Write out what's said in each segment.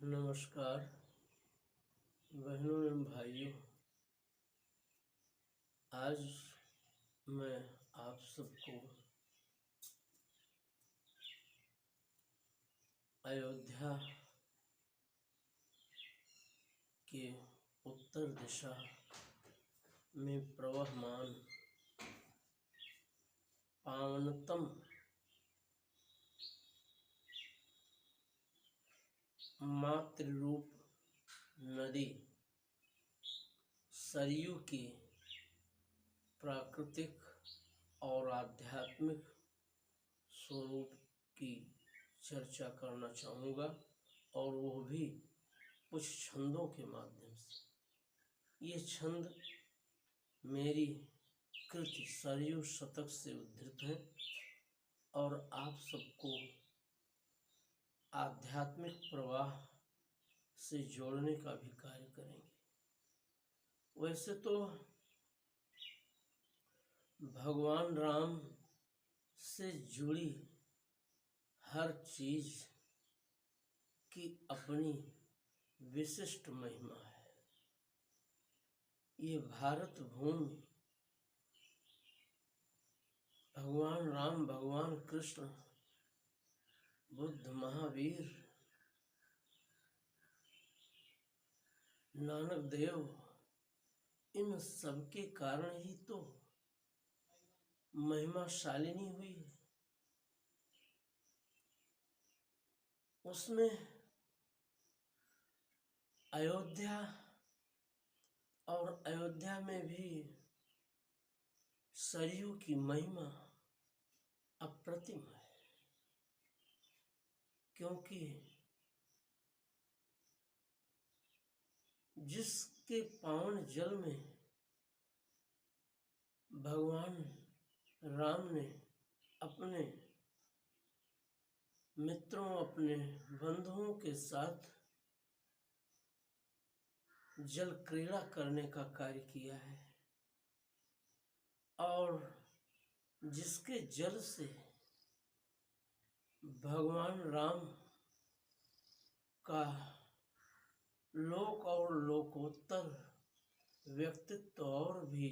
नमस्कार बहनों एवं भाइयों। आज मैं आप सबको अयोध्या के उत्तर दिशा में प्रवहमान पावनतम मातृरूप नदी सरयू की प्राकृतिक और आध्यात्मिक स्वरूप की चर्चा करना चाहूँगा, और वो भी कुछ छंदों के माध्यम से। ये छंद मेरी कृति सरयू शतक से उद्धृत हैं और आप सबको आध्यात्मिक प्रवाह से जोड़ने का भी कार्य करेंगे। वैसे तो भगवान राम से जुड़ी हर चीज की अपनी विशिष्ट महिमा है। ये भारत भूमि भगवान राम, भगवान कृष्ण, बुद्ध, महावीर, नानक देव, इन सबके कारण ही तो महिमाशालिनी हुई। उसमें अयोध्या और अयोध्या में भी सरयू की महिमा अप्रतिम है, क्योंकि जिसके पावन जल में भगवान राम ने अपने मित्रों, अपने बंधुओं के साथ जल क्रीड़ा करने का कार्य किया है, और जिसके जल से भगवान राम का लोक और लोकोत्तर व्यक्तित्व और भी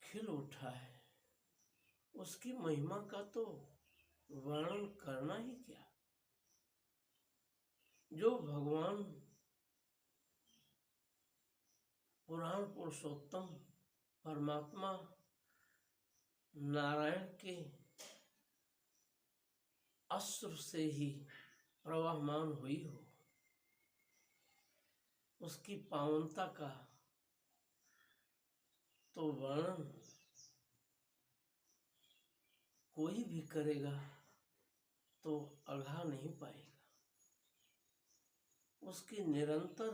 खिल उठा है, उसकी महिमा का तो वर्णन करना ही क्या। जो भगवान पुराण पुरुषोत्तम परमात्मा नारायण के अस्त्र से ही प्रवाहमान हुई हो, उसकी पावनता का तो वर्णन कोई भी करेगा तो अढ़ा नहीं पाएगा। उसकी निरंतर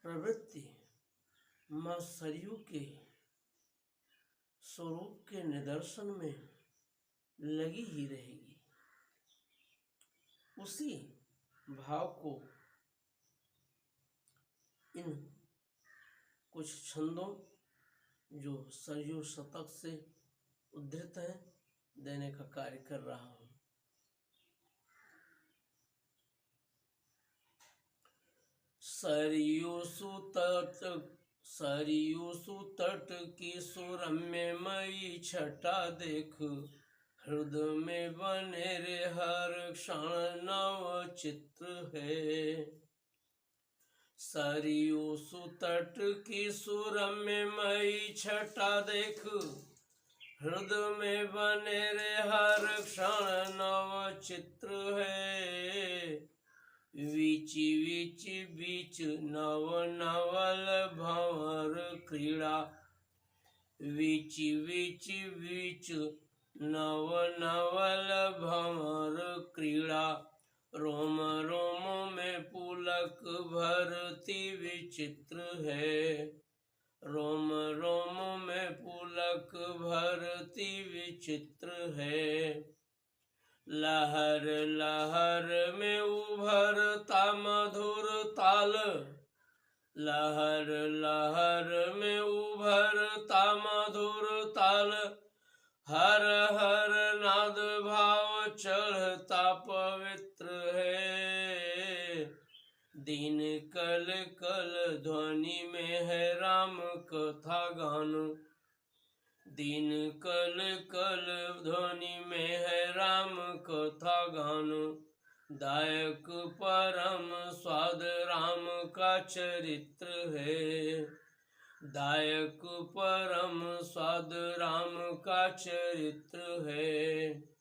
प्रवृत्ति मां सरयू के स्वरूप के निदर्शन में लगी ही रहेगी। उसी भाव को इन कुछ छंदों जो सरयू शतक से उद्धृत हैं देने का कार्य कर रहा हूँ। सरयू सुतट की सुरम्यमयी छटा देख, हृदय में बने रे हर क्षण नव चित्र है। सरयू सुतट की सुरम्यमयी छटा देख, हृदय में बने रे हर क्षण नव चित्र है। बीच बीच बीच नव नवल भंवर क्रीड़ा, बीच बीच बीच नव नवल भंवर क्रीड़ा, रोम रोम में पुलक भरती विचित्र है। रोम रोम में पुलक भरती विचित्र है। लहर लहर में उभरता मधुर ताल, लहर लहर में उभरता मधुर ताल, हर हर नाद भाव चढ़ता पवित्र है। दिन कल कल ध्वनि में है राम कथा गान। दिन कल कल ध्वनि में है राम कथा गान। दायक परम स्वाद राम का चरित्र है। दायक परम स्वाद राम का चरित्र है।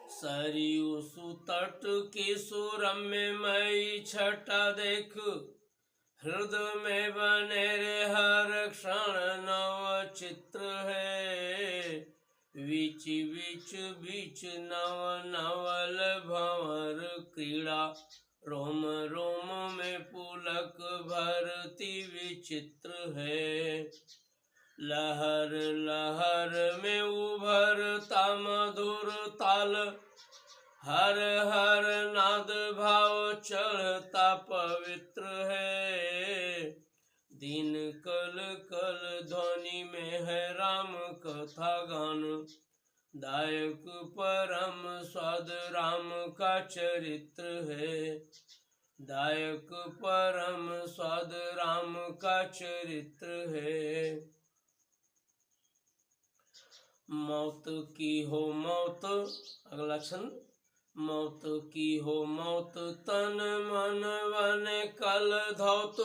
सरयू सुतट की सुरम्य मई छटा देख। हृदय में बने रे हर क्षण नव चित्र है। बीच बीच बीच नव नवल भंवर क्रीड़ा। रोम रोम में पुलक भरती विचित्र है। लहर लहर में उभरता मधुर ताल। हर हर नाद भाव चढ़ता पवित्र है। दिन कल कल ध्वनि में है राम कथा गान। दायक परम स्वाद राम का चरित्र है। दायक परम स्वाद राम का चरित्र है। मौत की हो मौत, अगला छंद। मौत की हो मौत तन मन वन कल धौत।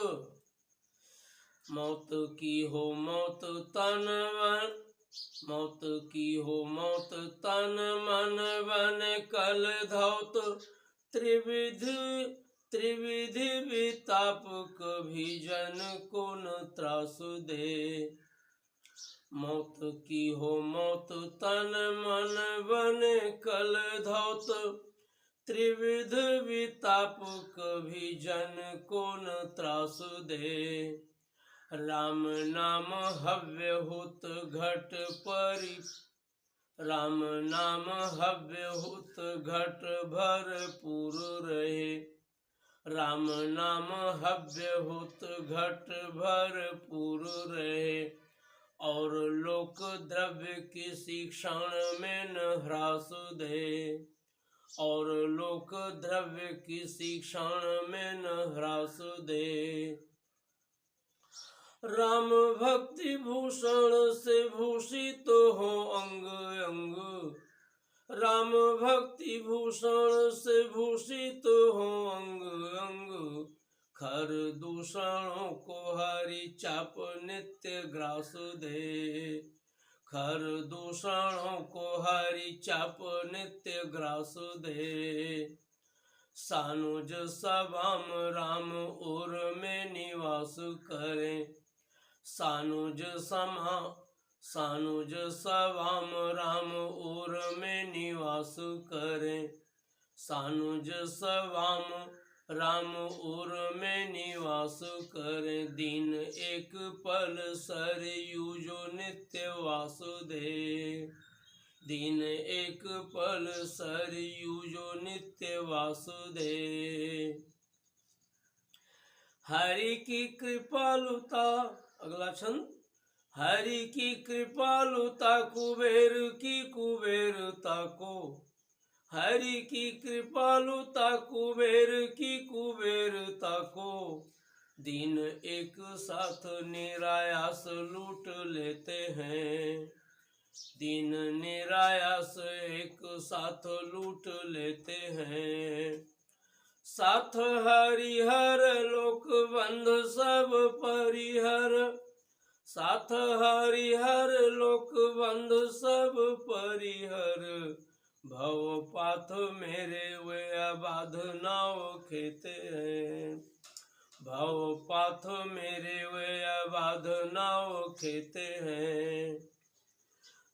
मौत की हो मौत तन मन, मौत की हो मौत तन मन वन कल धौत। त्रिविध त्रिविधि विताप कभी जन को न त्रास दे। मौत की हो मौत तन मन वन कल धौत। त्रिविध विताप कभी जन को न त्रास दे। राम नाम हव्य हुत घट परि, राम नाम हव्य हुत घट भरपूर रहे। राम नाम हव्य हुत घट भरपूर रहे। और लोक द्रव्य किसी क्षण में न ह्रास दे। और लोक द्रव्य किसी क्षण में न ह्रास दे। राम भक्ति भूषण से भूषित हो अंग अंग। राम भक्ति भूषण से भूषित हो अंग अंग। खर दूषणों को हरि चाप नित्य ग्रास दे। खर दूषणों को हरि चाप नित्य ग्रास दे। सानुज सभाम राम उर में निवास करें। सानुज समा सानुज सभाम राम उर में निवास करें। सानुज सभाम राम उर में निवास करें। दिन एक पल सरयू जो नित्य वास दे। दिन एक पल सरयू जो नित्य वास दे। हरि की कृपालुता, अगला छंद। हरि की कृपालुता कुबेर की कुबेरता को। हरि की कृपालुता कुबेर की कुबेरता को। दिन एक साथ निरायास लूट लेते हैं। दिन निरायास एक साथ लूट लेते हैं। साथ हरिहर लोक बंध सब परिहर। साथ हरिहर लोक बंध सब परिहर। भव पाथ मेरे वे अबाध नाव खेते हैं। भव पाथ मेरे वे अबाध नाव खेते हैं।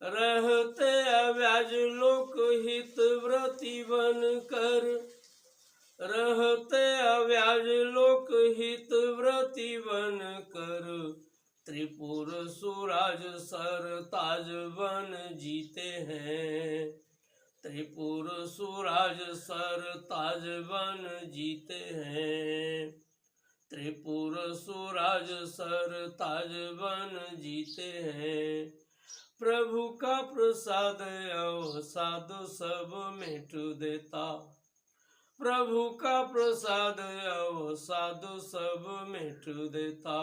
रहते अव्याज लोक हित व्रति बन कर। रहते अव्याज लोक हित व्रति बन कर। त्रिपुर सुराज सर ताज बन जीते हैं। त्रिपुर सुराज सर ताज बन जीते हैं। त्रिपुर सुराज सर ताज बन जीते हैं। प्रभु का प्रसाद अवसाद सब मिट देता। प्रभु का प्रसाद अवसाद सब मिट देता।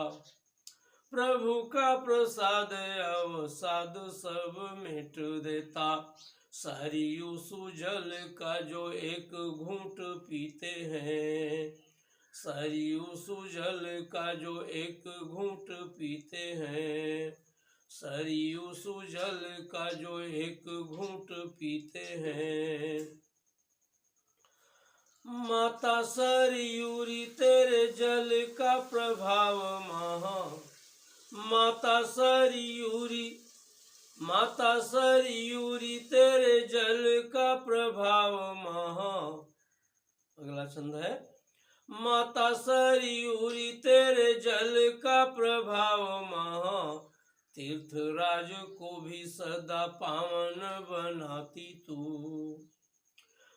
प्रभु का प्रसाद अवसाद सब मिट देता। सरयू सुजल का जो एक घूंट पीते हैं, सरयू सुजल का जो एक घूंट पीते हैं, सरयू सुजल का जो एक घूंट पीते हैं। माता सरयूरी तेरे जल का प्रभाव महा, माता सरयूरी, माता सरयूरी तेरे जल का प्रभाव महा। अगला छंद है, माता सरयूरी तेरे जल का प्रभाव महा, तीर्थराज को भी सदा पावन बनाती तू।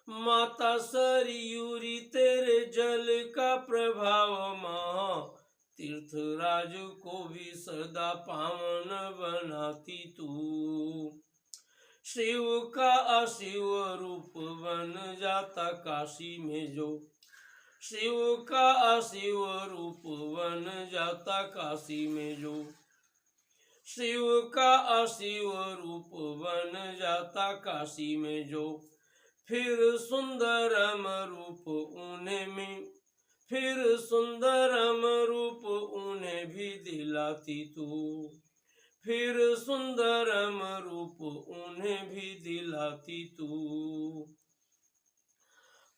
माता सरयूरी तेरे जल का प्रभाव महा, तीर्थराज को भी सदा पावन बनाती तू। शिव का अशिव रूप बन जाता काशी में जो, शिव का अशिव रूप बन जाता काशी में जो, शिव का अशिव रूप बन जाता काशी में जो, फिर सुंदरम रूप उन्हें में, फिर सुंदरम रूप उन्हें भी दिलाती तू, फिर सुंदरम रूप उन्हें भी दिलाती तू।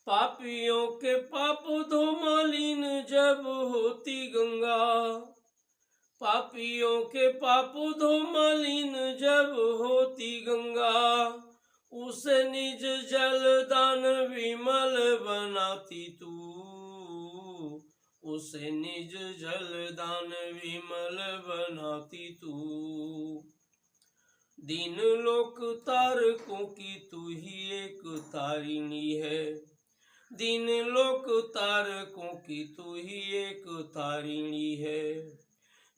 पापियों के पाप धो मलिन जब होती गंगा, पापियों के पाप धो मलिन जब होती गंगा, उसे निज जल दान विमल बनाती तू, उसे निज जल दान विमल बनाती तू। दीन लोक तारकों की तू ही एक तारिणी है, दीन लोक तारकों की तू ही एक तारिणी है,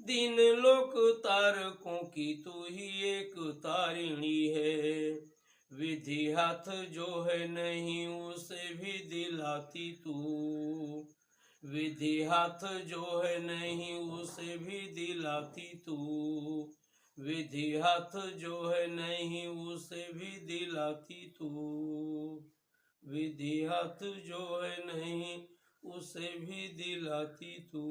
दीन लोक तारकों की तू ही एक तारिणी है। विधि हाथ जो है नहीं उसे भी दिलाती तू, विधि हाथ जो है नहीं उसे भी दिलाती तू, विधि हाथ जो है नहीं उसे भी दिलाती तू, विधि हाथ जो है नहीं उसे भी दिलाती तू,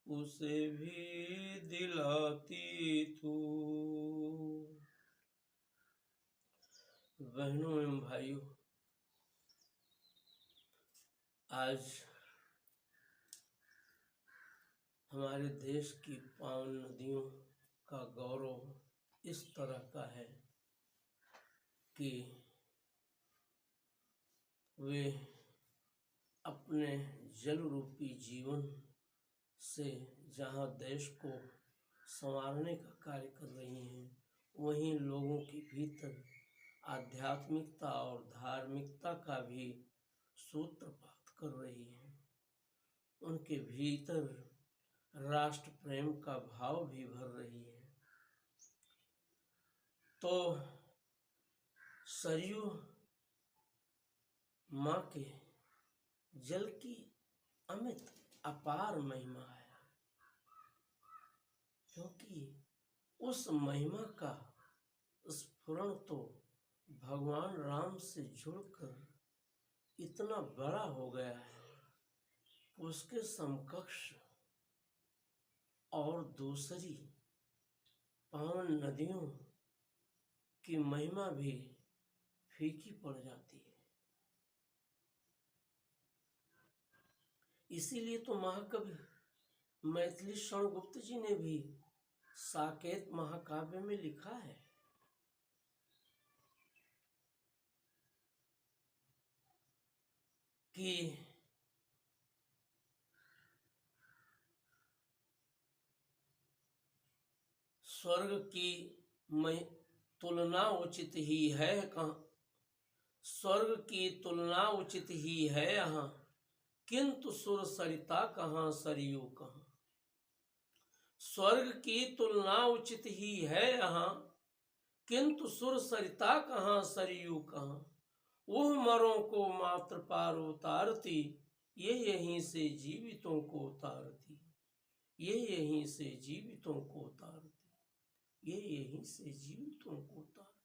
उसे भी दिलाती तू। बहनों एवं भाइयों, आज हमारे देश की पावन नदियों का गौरव इस तरह का है कि वे अपने जल रूपी जीवन से जहाँ देश को संवारने का कार्य कर रही हैं, वहीं लोगों के भीतर आध्यात्मिकता और धार्मिकता का भी सूत्रपात कर रही है। उनके भीतर राष्ट्र प्रेम का भाव भी भर रही है। तो सरयू माँ के जल की अमित अपार महिमा है, क्योंकि उस महिमा का स्फुरण तो भगवान राम से जुड़कर इतना बड़ा हो गया है, उसके समकक्ष और दूसरी पावन नदियों की महिमा भी फीकी पड़ जाती है। इसीलिए तो महाकवि मैथिली शरण गुप्त जी ने भी साकेत महाकाव्य में लिखा है कि स्वर्ग की तुलना उचित ही है कहाँ, स्वर्ग की तुलना उचित ही है यहाँ, किंतु सुर सरिता कहाँ सरयू कहाँ। स्वर्ग की तुलना उचित ही है यहाँ, किंतु सुर सरिता कहाँ सरयू कहाँ। वो मरों को मात्र पार उतारती, ये यहीं से जीवितों को उतारती, ये यहीं से जीवितों को उतारती, ये यहीं से जीवितों को उतारती।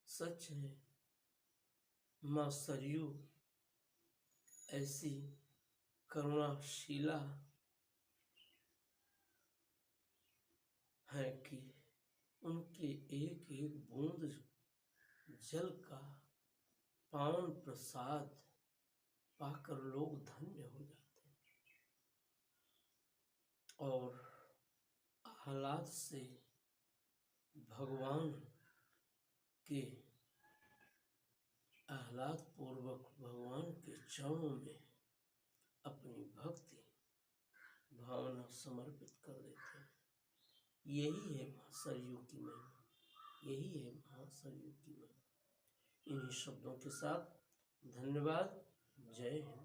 सच है, माँ सरयू ऐसी करुणाशीला है कि उनके एक एक बूंद जल का पावन प्रसाद पाकर लोग धन्य हो जाते हैं और हालात से भगवान के आह्लाद पूर्वक भगवान के चरणों में अपनी भक्ति भावना समर्पित कर देते हैं। यही है माँ सरयू की महिमा, यही है माँ सरयू की महिमा। इन्हीं शब्दों के साथ धन्यवाद। जय हिंद।